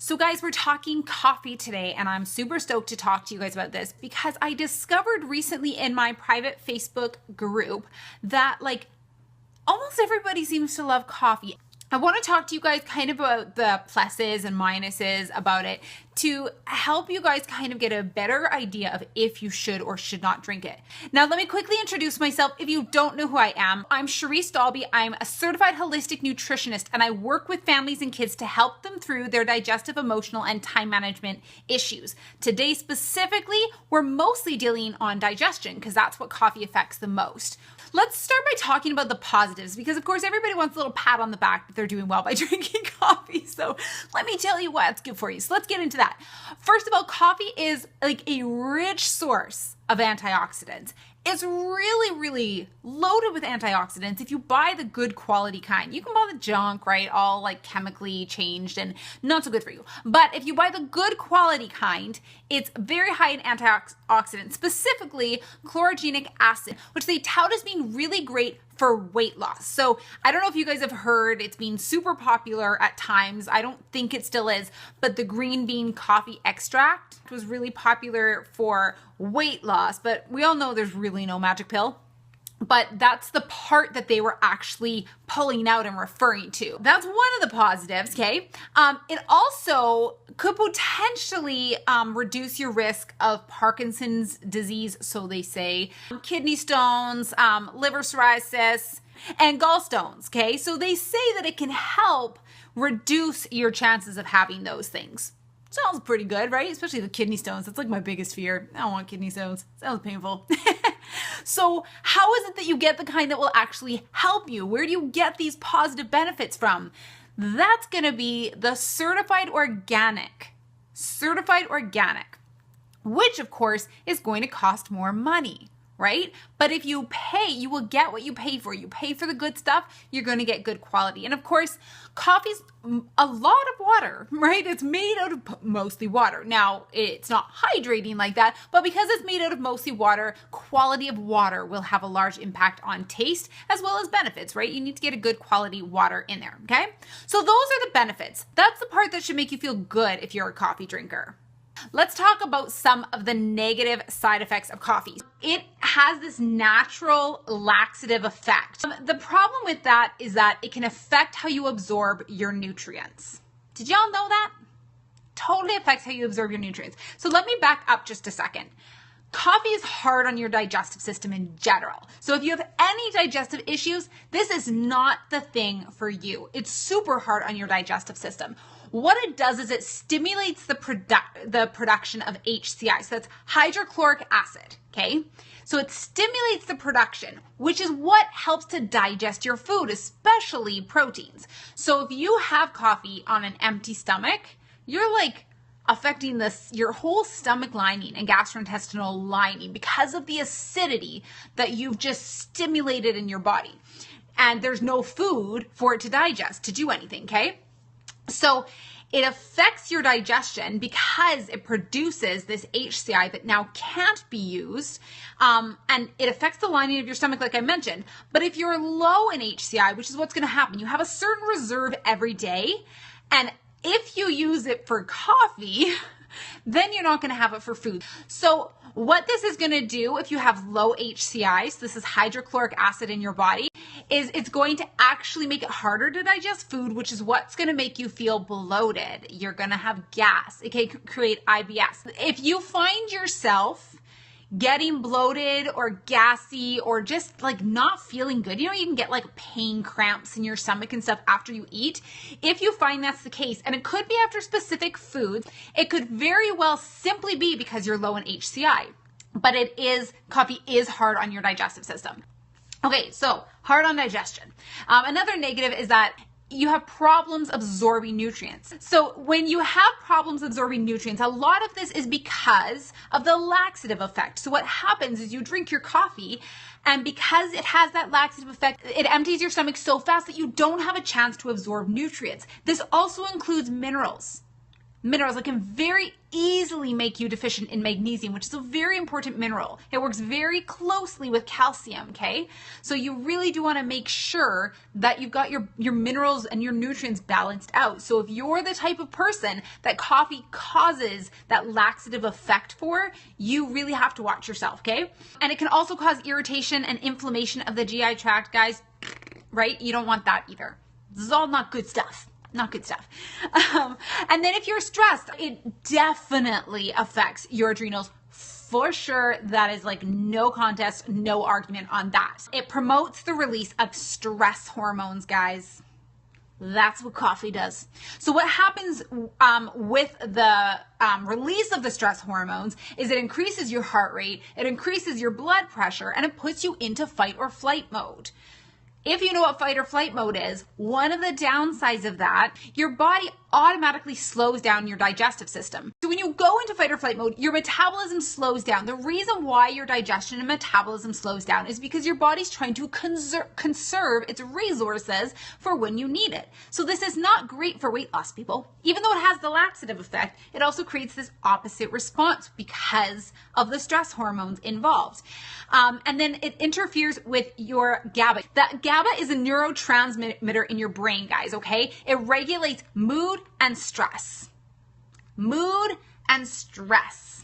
So guys, we're talking coffee today, and I'm super stoked to talk to you guys about this because I discovered recently in my private Facebook group that almost everybody seems to love coffee. I want to talk to you guys kind of about the pluses and minuses about it to help you guys kind of get a better idea of if you should or should not drink it. Now, let me quickly introduce myself. If you don't know who I am, I'm Cherise Dalby. I'm a certified holistic nutritionist, and I work with families and kids to help them through their digestive, emotional, and time management issues. Today, specifically, we're mostly dealing on digestion because that's what coffee affects the most. Let's start by talking about the positives because, of course, everybody wants a little pat on the back that they're doing well by drinking coffee. So let me tell you why it's good for you. So let's get into that. First of all, coffee is like a rich source of antioxidants. It's really, really loaded with antioxidants if you buy the good quality kind. You can buy the junk, right? All chemically changed and not so good for you. But if you buy the good quality kind, it's very high in antioxidants, specifically chlorogenic acid, which they tout as being really great for weight loss. So I don't know if you guys have heard, it's been super popular at times. I don't think it still is, but the green bean coffee extract was really popular for weight loss, but we all know there's really no magic pill. But that's the part that they were actually pulling out and referring to. That's one of the positives, okay? It also could potentially reduce your risk of Parkinson's disease, so they say, kidney stones, liver cirrhosis, and gallstones, okay? So they say that it can help reduce your chances of having those things. Sounds pretty good, right? Especially the kidney stones. That's like my biggest fear. I don't want kidney stones. Sounds painful. So how is it that you get the kind that will actually help you? Where do you get these positive benefits from? That's going to be the certified organic, which of course is going to cost more money, right? But if you pay, you will get what you pay for. You pay for the good stuff, you're going to get good quality. And of course, coffee's a lot of water, right? It's made out of mostly water. Now, it's not hydrating like that, but because it's made out of mostly water, quality of water will have a large impact on taste as well as benefits, right? You need to get a good quality water in there, okay? So those are the benefits. That's the part that should make you feel good if you're a coffee drinker. Let's talk about some of the negative side effects of coffee. It has this natural laxative effect. The problem with that is that it can affect how you absorb your nutrients. Did y'all know that? Totally affects how you absorb your nutrients. So let me back up just a second. Coffee is hard on your digestive system in general. So if you have any digestive issues, this is not the thing for you. It's super hard on your digestive system. What it does is it stimulates the production of HCI. So that's hydrochloric acid, okay? So it stimulates the production, which is what helps to digest your food, especially proteins. So if you have coffee on an empty stomach, you're affecting your whole stomach lining and gastrointestinal lining because of the acidity that you've just stimulated in your body. And there's no food for it to digest, to do anything, okay? So it affects your digestion because it produces this HCI that now can't be used, and it affects the lining of your stomach, like I mentioned. But if you're low in HCI, which is what's going to happen, you have a certain reserve every day, and if you use it for coffee, then you're not going to have it for food. So what this is going to do if you have low HCI, so this is hydrochloric acid in your body, is it's going to actually make it harder to digest food, which is what's going to make you feel bloated. You're going to have gas. It can create IBS. If you find yourself getting bloated or gassy or just not feeling good, you can get pain cramps in your stomach and stuff after you eat. If you find that's the case, and it could be after specific foods, it could very well simply be because you're low in HCI, but coffee is hard on your digestive system. Okay, so hard on digestion. Another negative is that you have problems absorbing nutrients. So when you have problems absorbing nutrients, a lot of this is because of the laxative effect. So what happens is you drink your coffee, and because it has that laxative effect, it empties your stomach so fast that you don't have a chance to absorb nutrients. This also includes minerals. minerals that can very easily make you deficient in magnesium, which is a very important mineral. It works very closely with calcium, okay? So you really do want to make sure that you've got your minerals and your nutrients balanced out. So if you're the type of person that coffee causes that laxative effect for, you really have to watch yourself, okay? And it can also cause irritation and inflammation of the GI tract, guys, right? You don't want that either. This is all not good stuff. Not good stuff. And then if you're stressed, it definitely affects your adrenals for sure. That is like no contest, no argument on that. It promotes the release of stress hormones, guys. That's what coffee does. So what happens with the release of the stress hormones is it increases your heart rate, it increases your blood pressure, and it puts you into fight or flight mode. If you know what fight or flight mode is, one of the downsides of that, your body automatically slows down your digestive system. So when you go into fight or flight mode, your metabolism slows down. The reason why your digestion and metabolism slows down is because your body's trying to conserve its resources for when you need it. So this is not great for weight loss, people. Even though it has the laxative effect, it also creates this opposite response because of the stress hormones involved. And then it interferes with your GABA. That GABA is a neurotransmitter in your brain, guys, okay? It regulates mood and stress. Mood and stress.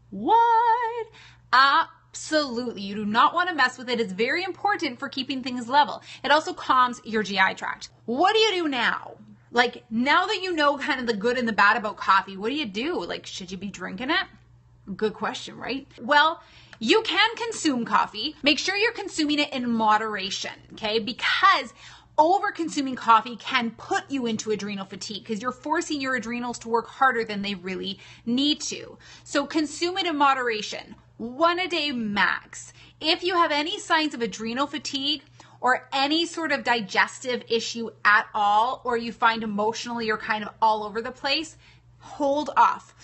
What? Absolutely. You do not want to mess with it. It's very important for keeping things level. It also calms your GI tract. What do you do now? Like, now that you know kind of the good and the bad about coffee, what do you do? Like, should you be drinking it? Good question, right? Well, you can consume coffee. Make sure you're consuming it in moderation, okay? Because over-consuming coffee can put you into adrenal fatigue because you're forcing your adrenals to work harder than they really need to. So consume it in moderation, 1 a day max. If you have any signs of adrenal fatigue or any sort of digestive issue at all, or you find emotionally you're kind of all over the place, hold off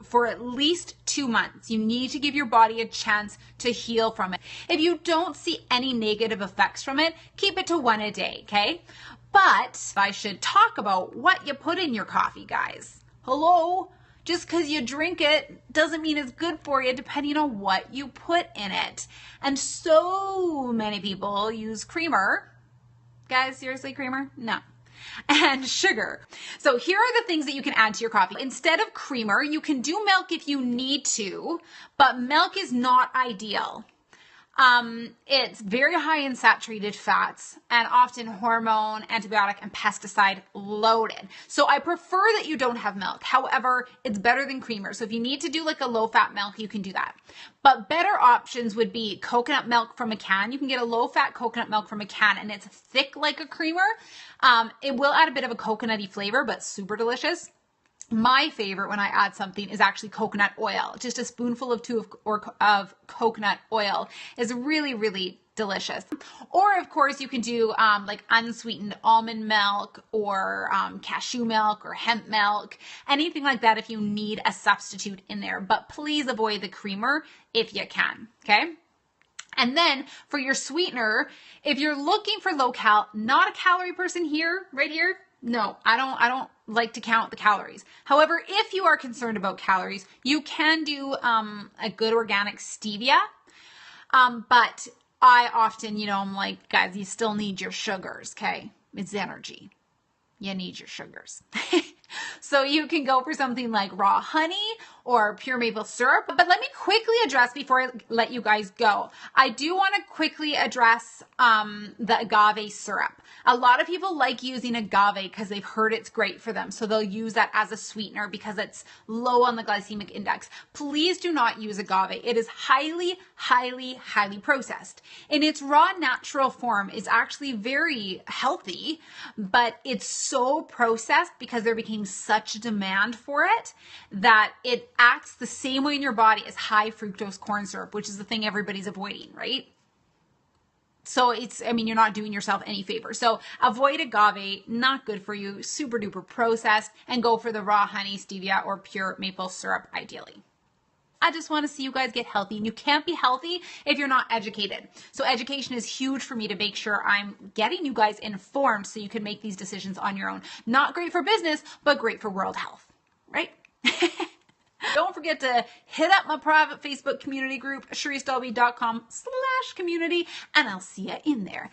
for at least 2 months. You need to give your body a chance to heal from it. If you don't see any negative effects from it, keep it to 1 a day, okay? But I should talk about what you put in your coffee, guys. Hello? Just because you drink it doesn't mean it's good for you, depending on what you put in it. And so many people use creamer. Guys, seriously, creamer? No. And sugar. So here are the things that you can add to your coffee. Instead of creamer, you can do milk if you need to, but milk is not ideal. It's very high in saturated fats and often hormone, antibiotic, and pesticide loaded. So I prefer that you don't have milk. However, it's better than creamer. So if you need to do like a low fat milk, you can do that. But better options would be coconut milk from a can. You can get a low fat coconut milk from a can and it's thick like a creamer. It will add a bit of a coconutty flavor, but super delicious. My favorite when I add something is actually coconut oil. Just a spoonful of coconut oil is really, really delicious. Or of course you can do like unsweetened almond milk or cashew milk or hemp milk, anything like that if you need a substitute in there. But please avoid the creamer if you can, okay? And then for your sweetener, if you're looking for low cal, not a calorie person here, right here. No, I don't like to count the calories. However, if you are concerned about calories, you can do a good organic stevia. But I often, I'm like, guys, you still need your sugars, okay? It's energy. You need your sugars. So you can go for something like raw honey or pure maple syrup. But let me quickly address, before I let you guys go, I do want to quickly address the agave syrup. A lot of people like using agave because they've heard it's great for them. So they'll use that as a sweetener because it's low on the glycemic index. Please do not use agave. It is highly, highly, highly processed. In its raw natural form, it's actually very healthy, but it's so processed because there became such a demand for it that it acts the same way in your body as high fructose corn syrup, which is the thing everybody's avoiding, right? So you're not doing yourself any favor. So avoid agave, not good for you, super duper processed, and go for the raw honey, stevia, or pure maple syrup ideally. I just want to see you guys get healthy. And you can't be healthy if you're not educated. So education is huge for me to make sure I'm getting you guys informed so you can make these decisions on your own. Not great for business, but great for world health, right? Don't forget to hit up my private Facebook community group, CheriseDalby.com/community, and I'll see you in there.